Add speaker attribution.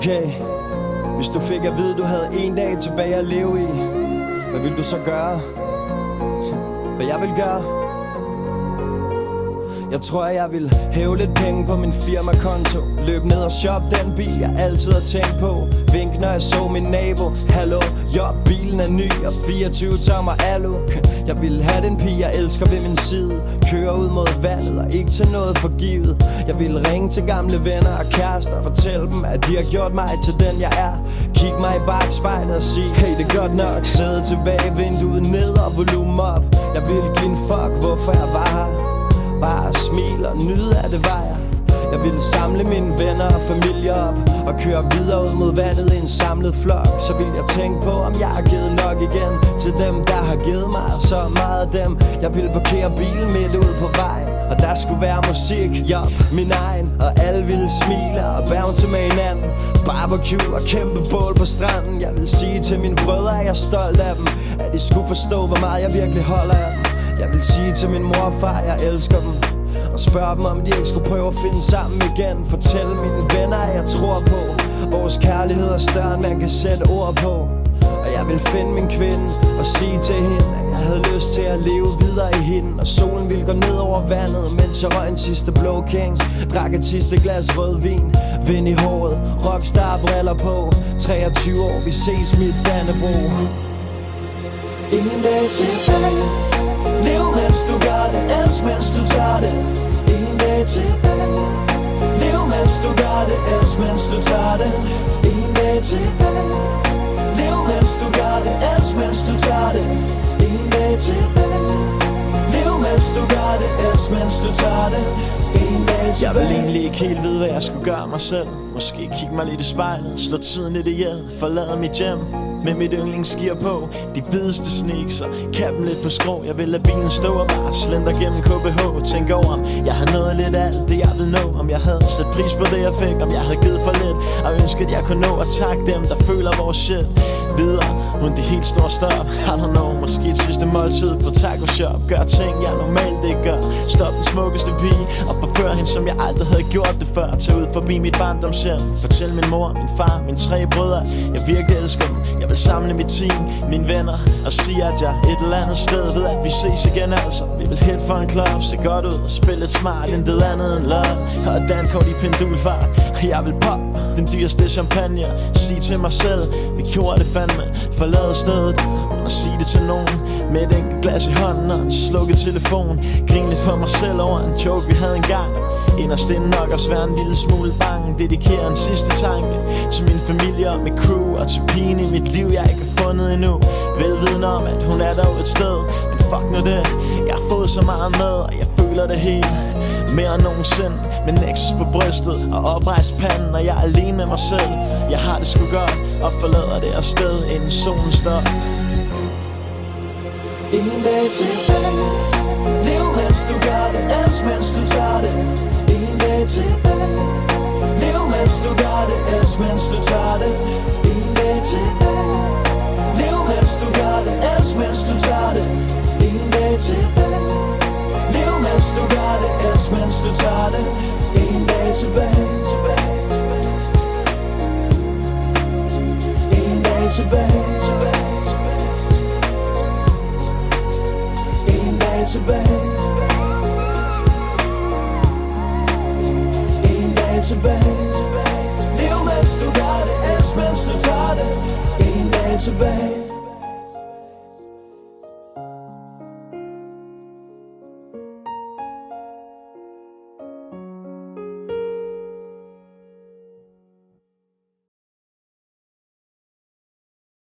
Speaker 1: Okay, hvis du fik at vide, du havde en dag tilbage at leve i, hvad ville du så gøre? Hvad jeg vil gøre? Jeg tror, jeg vil hæve lidt penge på min firmakonto, løb ned og shop den bil, jeg altid har tænkt på. Vink, når jeg så min nabo. Hallo, jo, bilen er ny og 24 tommer alu. Jeg vil have den pige, jeg elsker ved min side. Køre ud mod vandet og ikke til noget forgivet. Jeg vil ringe til gamle venner og kærester og fortælle dem, at de har gjort mig til den, jeg er. Kig mig i bagspejlet og sige, hey, det er godt nok. Sæde tilbage, vinduet ned og volumen op. Jeg vil give en fuck, hvorfor jeg var her. Bare smil og nyde af det var jeg. Jeg ville samle mine venner og familie op og køre videre ud mod vandet i en samlet flok. Så ville jeg tænke på, om jeg har givet nok igen til dem, der har givet mig så meget af dem. Jeg ville parkere bilen midt ud på vejen, og der skulle være musik, jo, min egen. Og alle ville smile og bounce med hinanden. Barbecue og kæmpe bål på stranden. Jeg ville sige til mine brødre, at jeg er stolt af dem, at de skulle forstå, hvor meget jeg virkelig holder af dem. Jeg vil sige til min mor og far, at jeg elsker dem, og spørge dem, om de ikke skulle prøve at finde sammen igen. Fortælle mine venner, at jeg tror på vores kærlighed er større, end man kan sætte ord på. Og jeg vil finde min kvinde og sige til hende, at jeg havde lyst til at leve videre i hende. Og solen ville gå ned over vandet, mens jeg røg en sidste Blå Kings. Drak et sidste glas rødvin, vind i håret, rockstar briller på. 23 år, vi ses mit Dannebro.
Speaker 2: Ingen dag tilbage. Lev mens du gør det, elsk mens du tager det. Ingen dag tilbage. Lev mens du gør det, elsk mens du tager det. Ingen dag tilbage. Lev mens du gør det, elsk mens du tager det. Ingen dag tilbage. Lev mens du gør det, elsk mens du tager det. Ingen dag tilbage.
Speaker 3: Jeg vil egentlig ikke helt vide, hvad jeg skulle gøre mig selv. Måske kigge mig lidt i spejlet, slå tiden lidt ihjel, forlade mit hjem med mit yndlingsgear på, de hvideste sneaks og kappen lidt på skrå. Jeg vil lade bilen stå og bare slender gennem KBH. Tænk over, om jeg havde nået lidt af alt det jeg vil nå. Om jeg havde sat pris på det jeg fik, om jeg havde givet for lidt, og ønsket jeg kunne nå at takke dem, der føler vores shit videre uden de helt store stop. I don't know, måske et sidste måltid på taco shop. Gør ting jeg normalt ikke gør. Stop den smukkeste pige og forfør hende, som jeg aldrig havde gjort det før. Tag ud forbi mit barndomshjem, fortæl min mor, min far, mine 3 brødre, jeg virkelig elsker dem. Jeg vil samle mit team, mine venner, og sige at jeg et eller andet sted ved at vi ses igen altså. Vi vil hit for en club, se godt ud og spille lidt smart. Intet andet end love og et dankort i pendulfart. Og jeg vil pop den dyreste champagne. Sige til mig selv, vi gjorde det fandme. Forlade stedet og sige det til nogen med et enkelt glas i hånden og en slukket telefon. Grin lidt for mig selv over en joke vi havde engang. Inderst inde nok også være en lille smule bange. Dedikere en sidste tanke til min familie og mit crew, og til pigen i mit liv jeg ikke har fundet endnu. Velvidende om at hun er dog et sted, men fuck nu det. Jeg har fået så meget med, og jeg føler det hele mere end nogensinde. Med Nexus på brystet og oprejst panden, og jeg er alene med mig selv. Jeg har det sgu godt og forlader det afsted inden solen står.
Speaker 2: Ingen dag tilbage. Lev mens du gør det, elsk mens du tager det. Ingen dag tilbage. Lev mens du gør det, elsk mens du tager det. Ingen dag tilbage. Lev mens du gør det, elsk mens du tager det. Ingen dag tilbage. Lev mens du gør det, elsk mens du tager det. Ingen dag tilbage. Ingen dag tilbage. Tilbage. Ingen dag tilbage. Lev mens du gør det, elsk mens du tager det. Ingen dag tilbage.